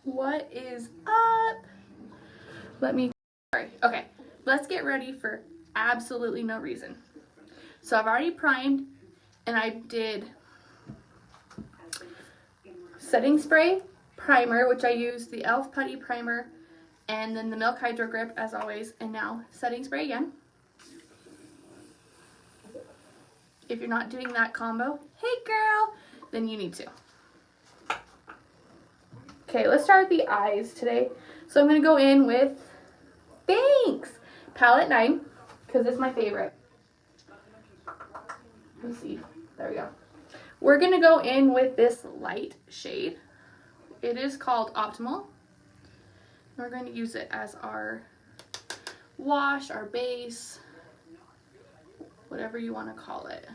What is up? Sorry. Okay, let's get ready for absolutely no reason. So I've already primed, and I did setting spray, primer, which I used the e.l.f. Putty primer, and then the Milk Hydro Grip as always, and now setting spray again. If you're not doing that combo, hey girl, then you need to. Okay, let's start with the eyes today. So I'm going to go in with, thanks, Palette 9, because it's my favorite. Let's see, there we go. We're going to go in with this light shade. It is called Optimal. We're going to use it as our wash, our base, whatever you want to call it.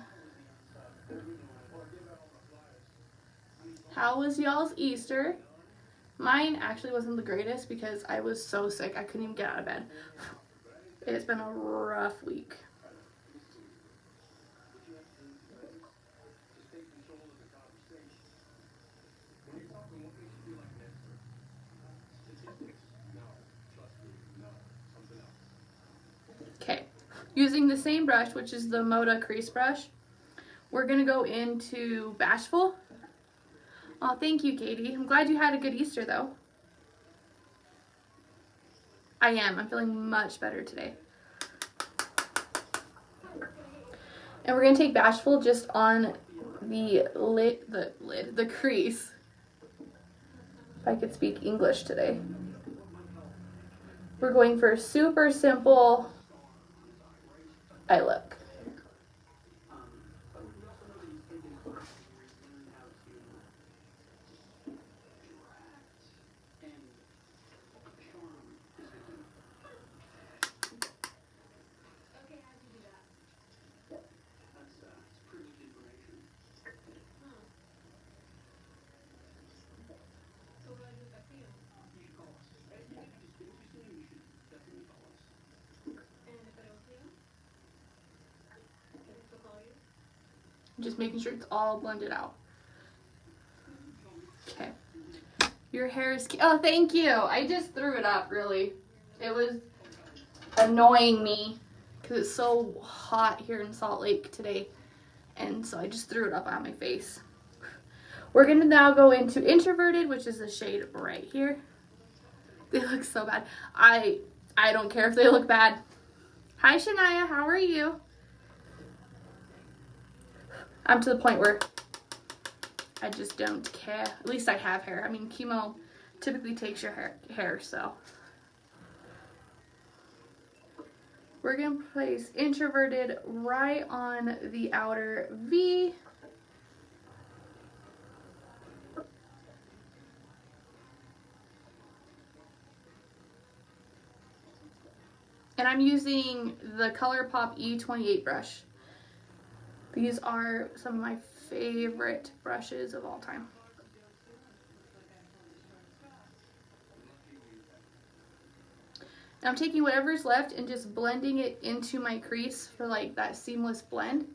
How was y'all's Easter? Mine actually wasn't the greatest because I was so sick I couldn't even get out of bed. It's been a rough week. Okay, using the same brush, which is the Moda crease brush, we're going to go into Bashful. Oh, thank you, Katie. I'm glad you had a good Easter, though. I am. I'm feeling much better today. And we're going to take Bashful just on the crease. If I could speak English today. We're going for a super simple eye look. Just making sure it's all blended out. Okay. Your hair is cute. Oh, thank you. I just threw it up, really. It was annoying me because it's so hot here in Salt Lake today. And so I just threw it up on my face. We're going to now go into Introverted, which is the shade right here. They look so bad. I don't care if they look bad. Hi, Shania. How are you? I'm to the point where I just don't care. At least I have hair. I mean, chemo typically takes your hair, so. We're going to place Introverted right on the outer V. And I'm using the ColourPop E28 brush. These are some of my favorite brushes of all time. Now I'm taking whatever's left and just blending it into my crease for like that seamless blend.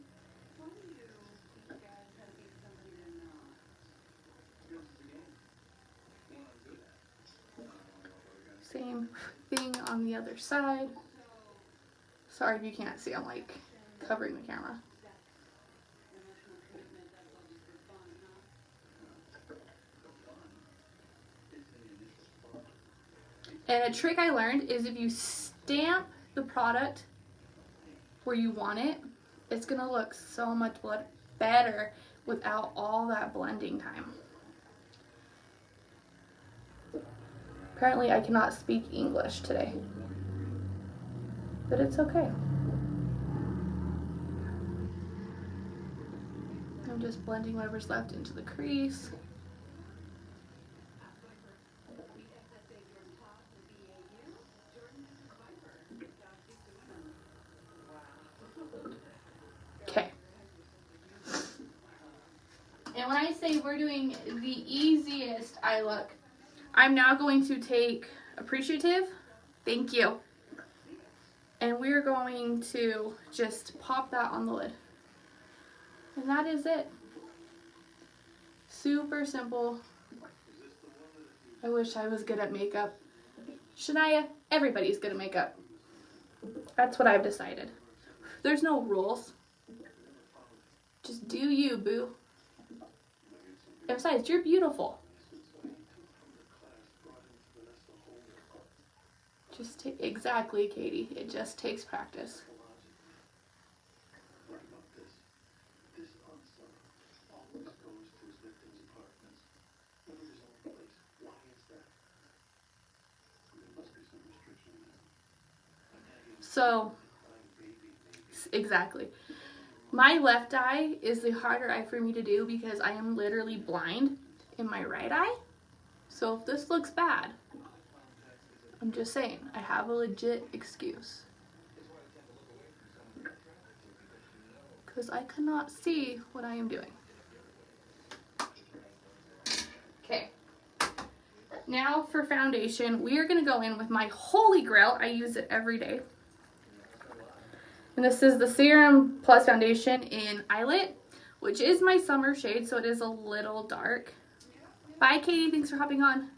Same thing on the other side. Sorry if you can't see, I'm like covering the camera. And a trick I learned is if you stamp the product where you want it, it's going to look so much better without all that blending time. Apparently I cannot speak English today, but it's okay. I'm just blending whatever's left into the crease. And when I say we're doing the easiest eye look, I'm now going to take Appreciative, thank you, and we're going to just pop that on the lid. And that is it. Super simple. I wish I was good at makeup. Shania, everybody's good at makeup. That's what I've decided. There's no rules. Just do you, boo. And besides, you're beautiful. Just take, exactly, Katie. It just takes practice. So, exactly. My left eye is the harder eye for me to do because I am literally blind in my right eye. So if this looks bad, I'm just saying, I have a legit excuse. Because I cannot see what I am doing. Okay. Now for foundation, we are going to go in with my holy grail. I use it every day. And this is the Serum Plus Foundation in Eyelet, which is my summer shade, so it is a little dark. Bye, Katie. Thanks for hopping on.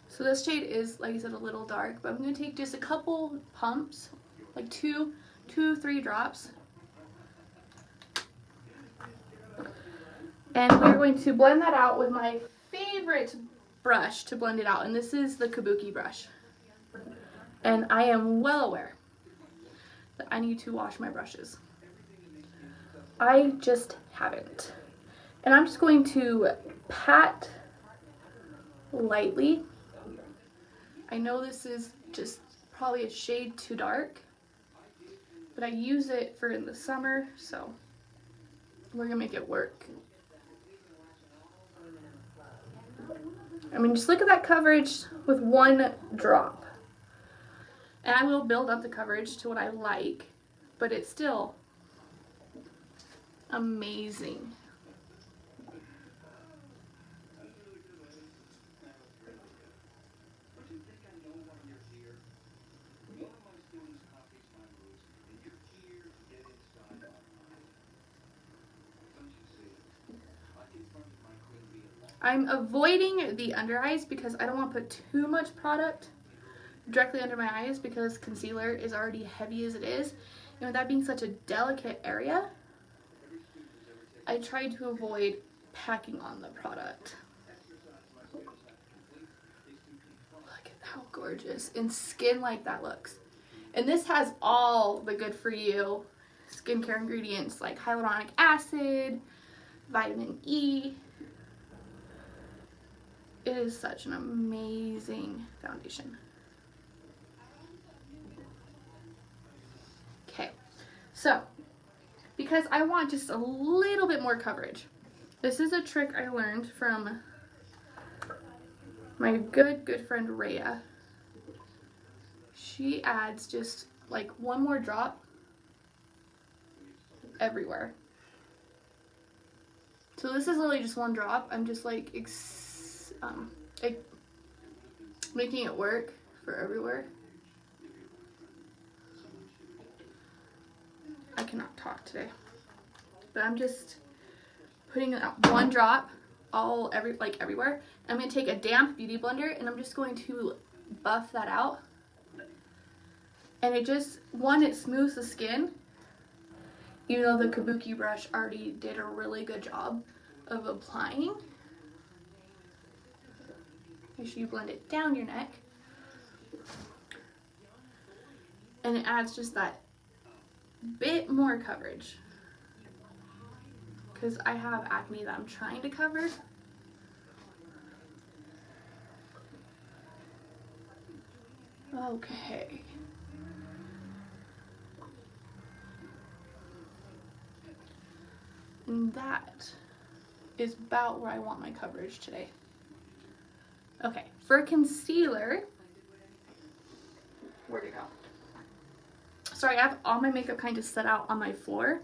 So this shade is, like I said, a little dark, but I'm going to take just a couple pumps, like two, 3 drops. And we're going to blend that out with my favorite brush to blend it out, and this is the Kabuki brush. And I am well aware that I need to wash my brushes. I just haven't. And I'm just going to pat lightly. I know this is just probably a shade too dark, but I use it for in the summer, so we're gonna make it work. I mean, just look at that coverage with 1 drop. And I will build up the coverage to what I like, but it's still amazing. I'm avoiding the under eyes because I don't want to put too much product directly under my eyes because concealer is already heavy as it is. And with that being such a delicate area, I try to avoid packing on the product. Look at how gorgeous and skin like that looks. And this has all the good for you skincare ingredients like hyaluronic acid, vitamin E. It is such an amazing foundation. Okay, so because I want just a little bit more coverage, this is a trick I learned from my good friend Rhea. She adds just like 1 more drop everywhere. So this is literally just 1 drop. I'm just like making it work for everywhere. I cannot talk today, but I'm just putting 1 drop everywhere. I'm going to take a damp beauty blender and I'm just going to buff that out. And it just, it smooths the skin, even though the Kabuki brush already did a really good job of applying. Make sure you blend it down your neck. And it adds just that bit more coverage. Because I have acne that I'm trying to cover. Okay. And that is about where I want my coverage today. Okay, for concealer, where'd it go? Sorry, I have all my makeup kind of set out on my floor.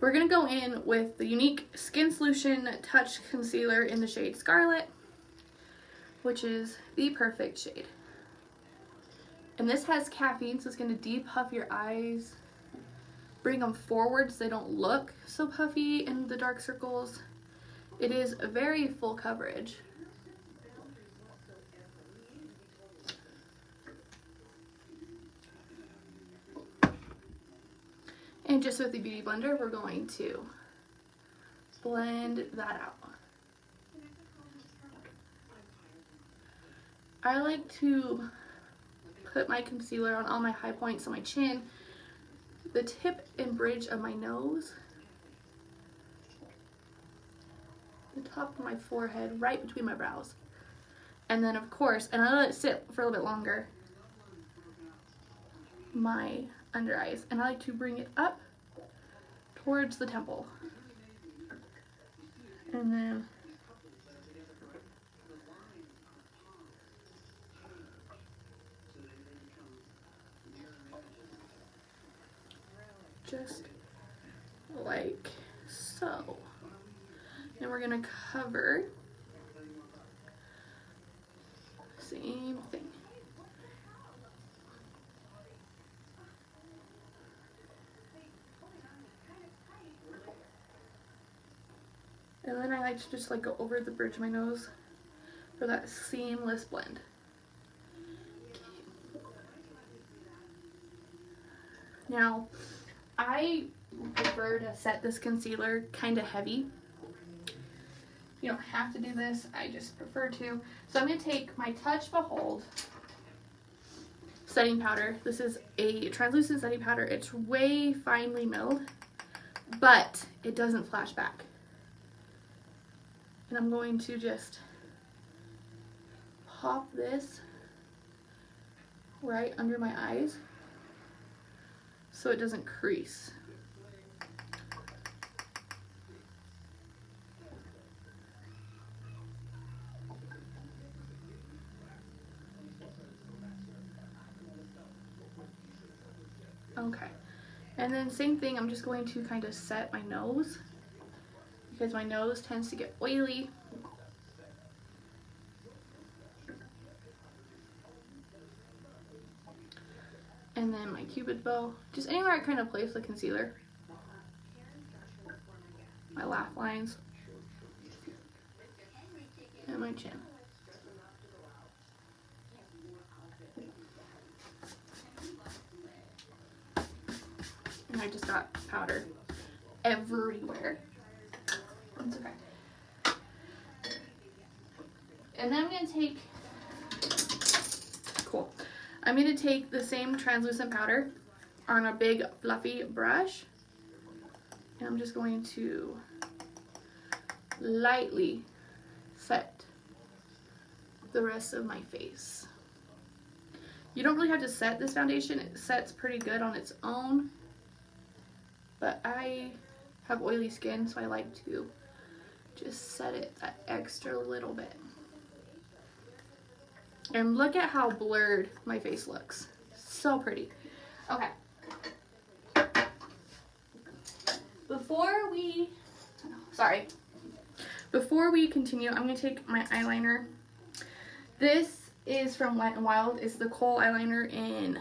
We're gonna go in with the Younique Skin Solution Touch Concealer in the shade Scarlet, which is the perfect shade. And this has caffeine, so it's gonna depuff your eyes, bring them forward so they don't look so puffy in the dark circles. It is a very full coverage. And just with the Beauty Blender, we're going to blend that out. I like to put my concealer on all my high points on my chin, the tip and bridge of my nose, the top of my forehead, right between my brows. And then of course, and I let it sit for a little bit longer, my under eyes. And I like to bring it up towards the temple. And then just like so. And we're gonna cover, same thing. And then I like to just like go over the bridge of my nose for that seamless blend. Now, I prefer to set this concealer kind of heavy. You don't have to do this, I just prefer to. So I'm going to take my Touch Behold setting powder. This is a translucent setting powder. It's way finely milled, but it doesn't flash back. And I'm going to just pop this right under my eyes so it doesn't crease. Okay, and then same thing, I'm just going to kind of set my nose because my nose tends to get oily. And then my Cupid bow, just anywhere I kind of place the concealer. My laugh lines and my chin. And I just got powder everywhere. It's okay. And then I'm going to take, cool. I'm going to take the same translucent powder on a big fluffy brush. And I'm just going to lightly set the rest of my face. You don't really have to set this foundation. It sets pretty good on its own. But I have oily skin, so I like to just set it that extra little bit. And look at how blurred my face looks. So pretty. Okay. Before we continue, I'm going to take my eyeliner. This is from Wet n Wild. It's the Kohl eyeliner in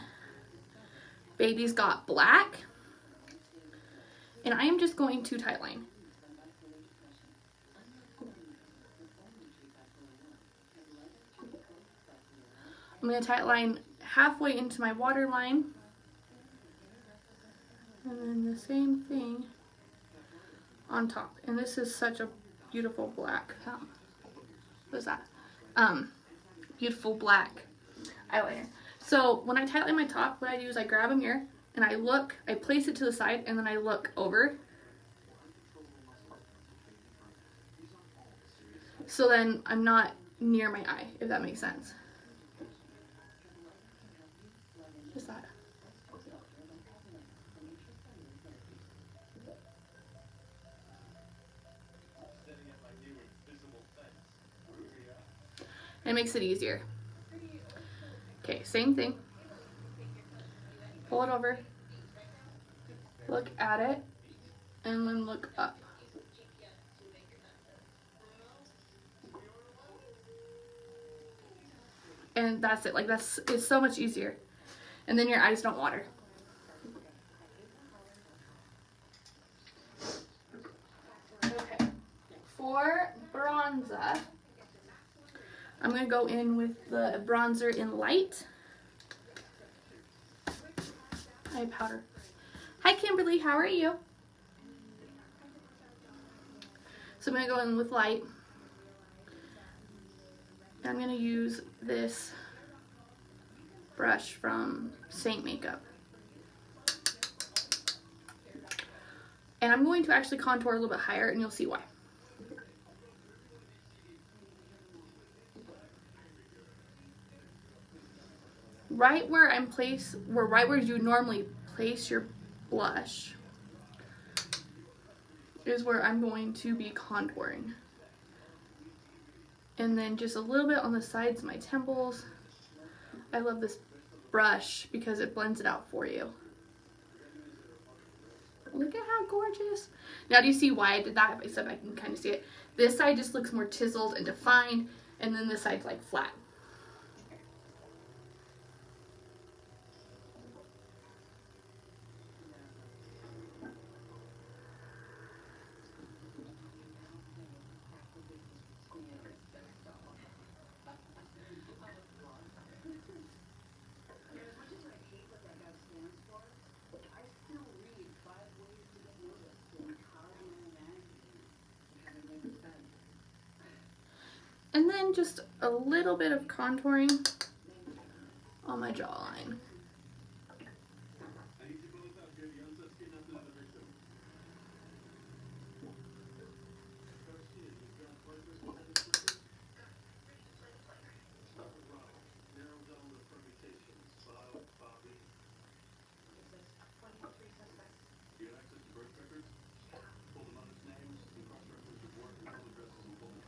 Baby's Got Black. And I am just going to tightline. I'm going to tightline halfway into my waterline. And then the same thing on top. And this is such a beautiful black. What is that? Beautiful black eyeliner. So when I tightline my top, what I do is I grab a mirror and I place it to the side and then I look over. So then I'm not near my eye, if that makes sense. Just that. It makes it easier. Okay, same thing. Pull it over, look at it, and then look up. And that's it. Like it's so much easier. And then your eyes don't water. going to go in with the bronzer in Light. Eye powder. Hi Kimberly, how are you? So I'm going to go in with Light. I'm going to use this brush from Saint Makeup. And I'm going to actually contour a little bit higher, and you'll see why. Right where right where you normally place your blush is where I'm going to be contouring. And then just a little bit on the sides of my temples. I love this brush because it blends it out for you. Look at how gorgeous. Now do you see why I did that? If I said I can kind of see it. This side just looks more chiseled and defined, and then this side's like flat. And then just a little bit of contouring on my jawline.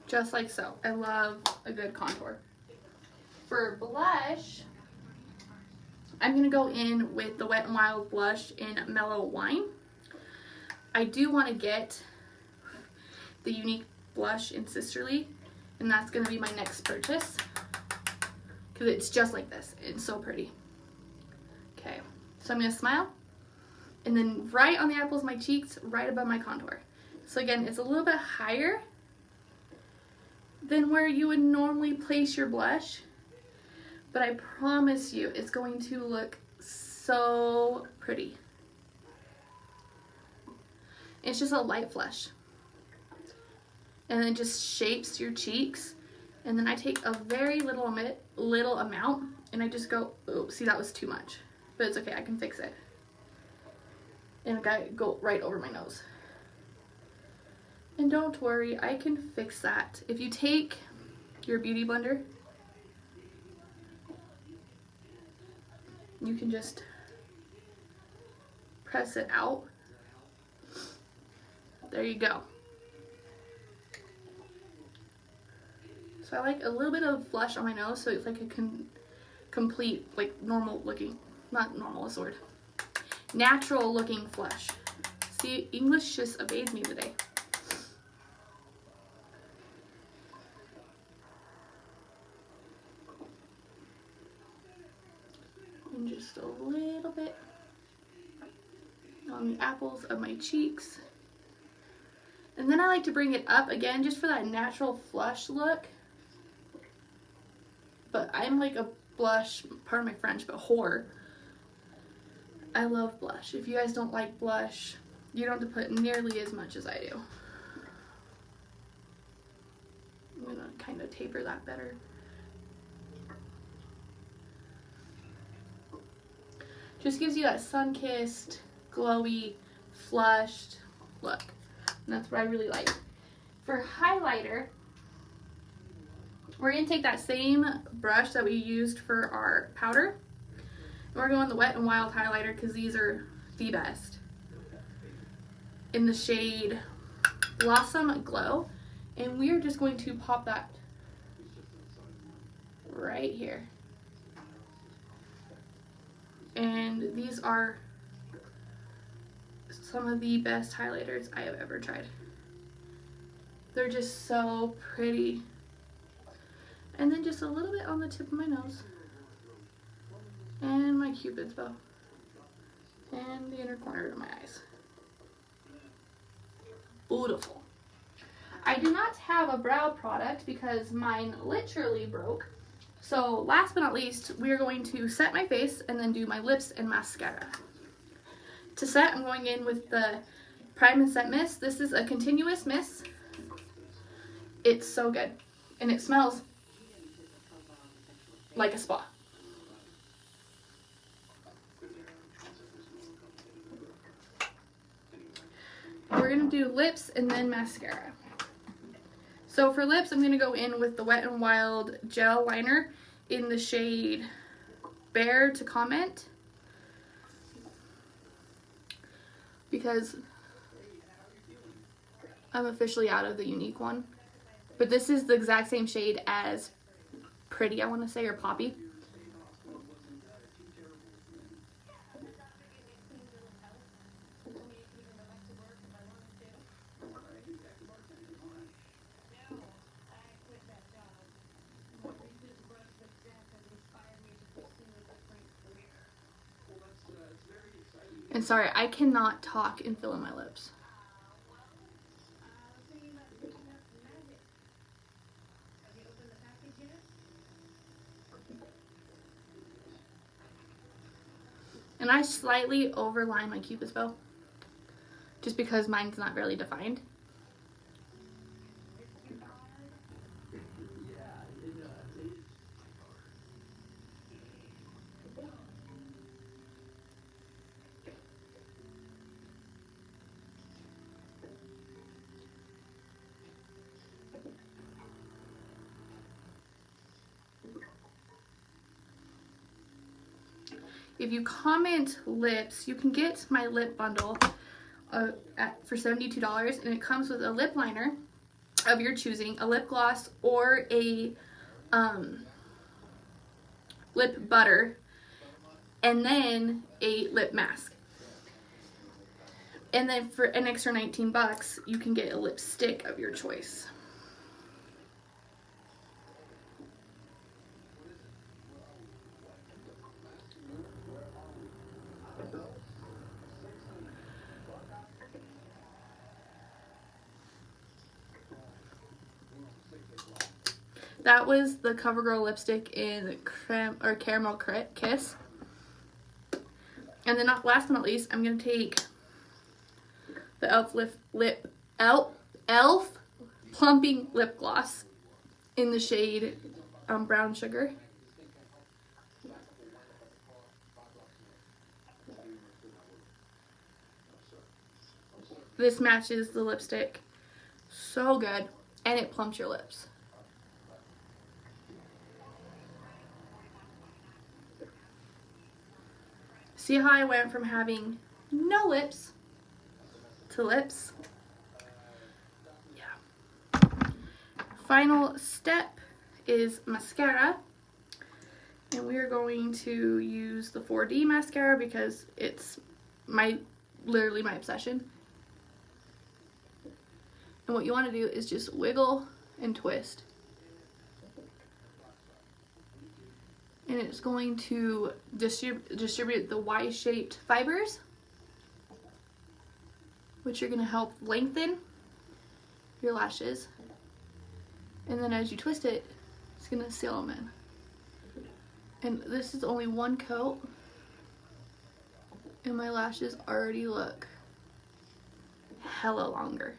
Just like so. I love a good contour. For blush, I'm going to go in with the Wet n Wild blush in Mellow Wine. I do want to get the Younique blush in Sisterly, and that's going to be my next purchase because it's just like this. It's so pretty. Okay, so I'm going to smile, and then right on the apples of my cheeks, right above my contour. So again, it's a little bit higher than where you would normally place your blush, but I promise you it's going to look so pretty. It's just a light flush, and then just shapes your cheeks, and then I take a very little amount and I just go, oh, see, that was too much, but it's okay, I can fix it. And I go right over my nose. And don't worry, I can fix that. If you take your beauty blender, you can just press it out. There you go. So I like a little bit of blush on my nose, so it's like a complete, like normal looking, not normal is the word, natural looking flush. See, English just obeys me today. And just a little bit on the apples of my cheeks. And then I like to bring it up again just for that natural flush look. But I'm like a blush, pardon my French, but whore. I love blush. If you guys don't like blush, you don't have to put nearly as much as I do. I'm gonna kind of taper that better. Just gives you that sun-kissed, glowy, flushed look. And that's what I really like. For highlighter, we're going to take that same brush that we used for our powder. And we're going the Wet n Wild highlighter because these are the best. In the shade Blossom Glow. And we are just going to pop that right here. And these are some of the best highlighters I have ever tried. They're just so pretty. And then just a little bit on the tip of my nose. And my Cupid's bow. And the inner corner of my eyes. Beautiful. I do not have a brow product because mine literally broke. So last but not least, we are going to set my face and then do my lips and mascara. To set, I'm going in with the Prime and Set Mist. This is a continuous mist. It's so good. And it smells like a spa. We're going to do lips and then mascara. So for lips, I'm going to go in with the Wet n Wild gel liner in the shade Bear to Comment. Because I'm officially out of the Younique one. But this is the exact same shade as Pretty, I want to say, or Poppy. And sorry, I cannot talk and fill in my lips. And I slightly overline my Cupid's bow, just because mine's not really defined. If you comment lips, you can get my lip bundle for $72, and it comes with a lip liner of your choosing, a lip gloss, or a lip butter, and then a lip mask. And then for an extra 19 bucks, you can get a lipstick of your choice. That was the Covergirl lipstick in Caramel Kiss. And then last but not least, I'm going to take the Elf Plumping Lip Gloss in the shade Brown Sugar. This matches the lipstick so good, and it plumps your lips. See how I went from having no lips to lips? Yeah. Final step is mascara. And we are going to use the 4D mascara because it's literally my obsession. And what you want to do is just wiggle and twist. And it's going to distribute the Y-shaped fibers, which are going to help lengthen your lashes. And then as you twist it, it's going to seal them in. And this is only one coat, and my lashes already look hella longer.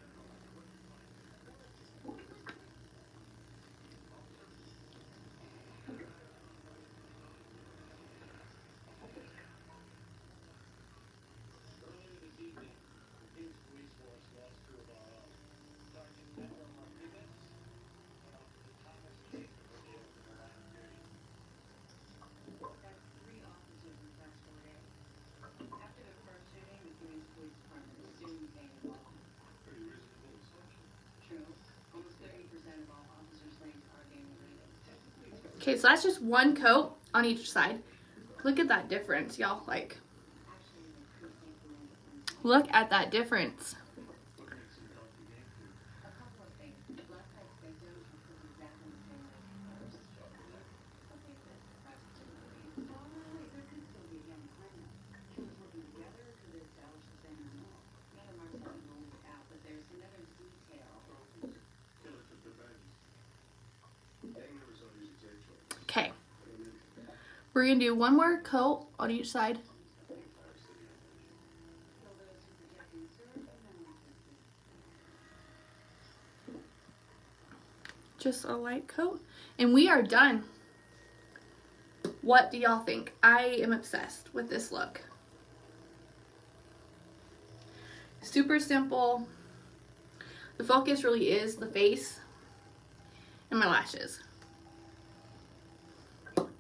Okay, so that's just one coat on each side. Look at that difference, y'all. Like, look at that difference. We're going to do one more coat on each side. Just a light coat. And we are done. What do y'all think? I am obsessed with this look. Super simple. The focus really is the face and my lashes.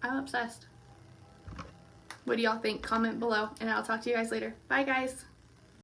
I'm obsessed. What do y'all think? Comment below and I'll talk to you guys later. Bye guys.